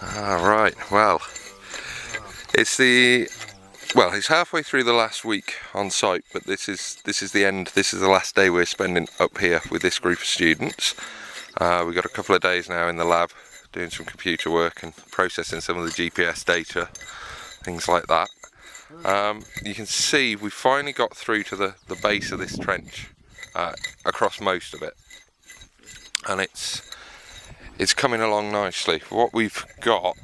Right, well, it's halfway through the last week on site, but this is the end. This is the last day we're spending up here with this group of students. We've got a couple of days now in the lab doing some computer work and processing some of the GPS data, things like that. You can see we finally got through to the base of this trench, across most of it, and it's coming along nicely. What we've got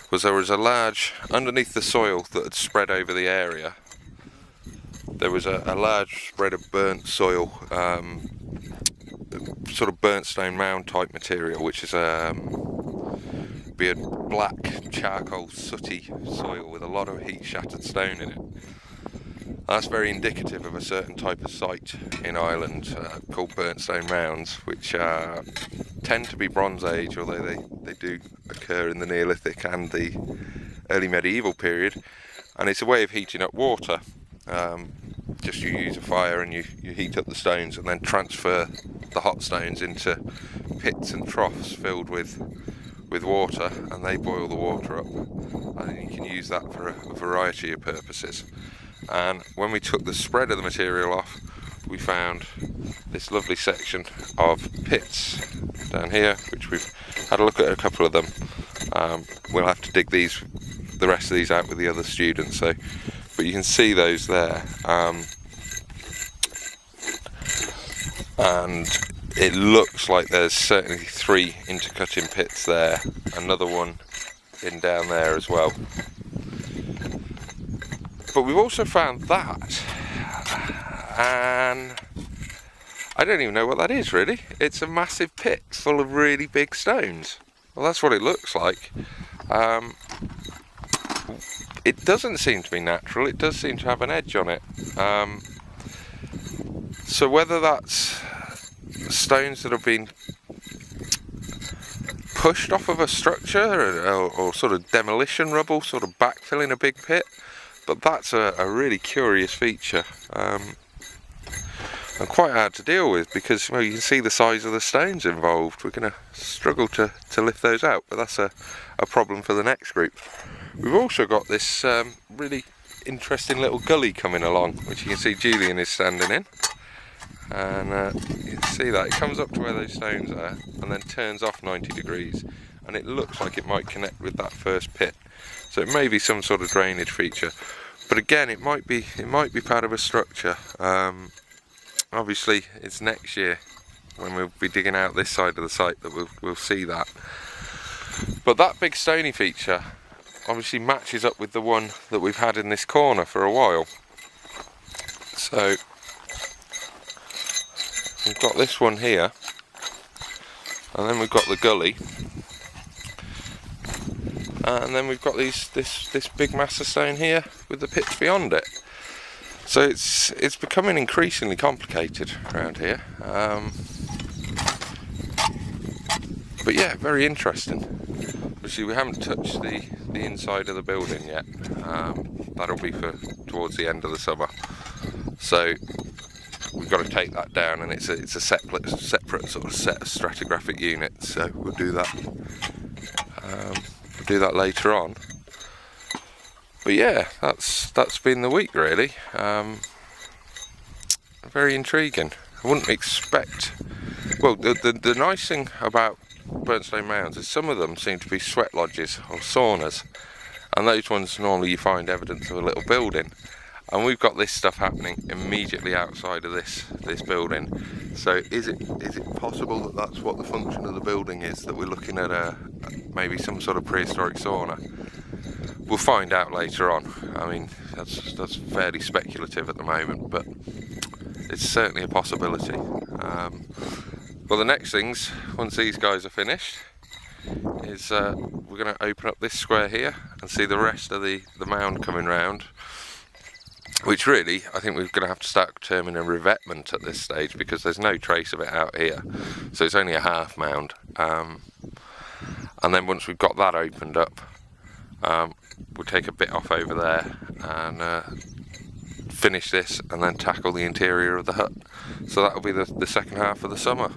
was there was a large, underneath the soil that had spread over the area, there was a large spread of burnt soil, sort of burnt stone mound type material, which is be a black charcoal sooty soil with a lot of heat shattered stone in it. That's very indicative of a certain type of site in Ireland called burnt stone mounds, which tend to be Bronze Age, although they do occur in the Neolithic and the early medieval period. And it's a way of heating up water. Just you use a fire and you heat up the stones and then transfer the hot stones into pits and troughs filled with water, and they boil the water up, and you can use that for a variety of purposes. And when we took the spread of the material off, we found this lovely section of pits down here, which we've had a look at a couple of them. We'll have to dig the rest of these out with the other students, but you can see those there, and it looks like there's certainly 3 intercutting pits there, another one in down there as well. But we've also found that, and I don't even know what that is really. It's a massive pit full of really big stones. Well, that's what it looks like. It doesn't seem to be natural, it does seem to have an edge on it. So whether that's stones that have been pushed off of a structure or sort of demolition rubble, sort of backfilling a big pit, but that's a really curious feature, and quite hard to deal with, because you can see the size of the stones involved. We're going to struggle to lift those out, but that's a problem for the next group. We've also got this really interesting little gully coming along, which you can see Julian is standing in, and you can see that it comes up to where those stones are and then turns off 90 degrees, and it looks like it might connect with that first pit. So it may be some sort of drainage feature, but again, it might be part of a structure. Obviously, it's next year when we'll be digging out this side of the site that we'll see that. But that big stony feature obviously matches up with the one that we've had in this corner for a while. So we've got this one here, and then we've got the gully. And then we've got this big mass of stone here with the pits beyond it. So it's becoming increasingly complicated around here. But yeah, very interesting. Obviously we haven't touched the inside of the building yet. That'll be for towards the end of the summer. So we've got to take that down, and it's a separate sort of set of stratigraphic units. So we'll do that. Do that later on. But yeah, that's been the week really. Very intriguing. I wouldn't expect. Well, the nice thing about burnt stone mounds is some of them seem to be sweat lodges or saunas, and those ones normally you find evidence of a little building. And we've got this stuff happening immediately outside of this building. So is it possible that that's what the function of the building is, that we're looking at maybe some sort of prehistoric sauna? We'll find out later on. I mean, that's fairly speculative at the moment, but it's certainly a possibility. Well, the next things, once these guys are finished, is we're going to open up this square here and see the rest of the mound coming round. Which really, I think we're going to have to start terming a revetment at this stage, because there's no trace of it out here. So it's only a half mound. And then once we've got that opened up, we'll take a bit off over there and finish this, and then tackle the interior of the hut. So that'll be the second half of the summer.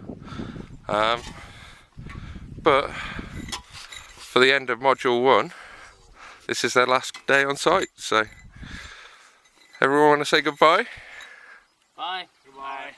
But for the end of module 1. This is their last day on site, so everyone want to say goodbye? Bye. Goodbye.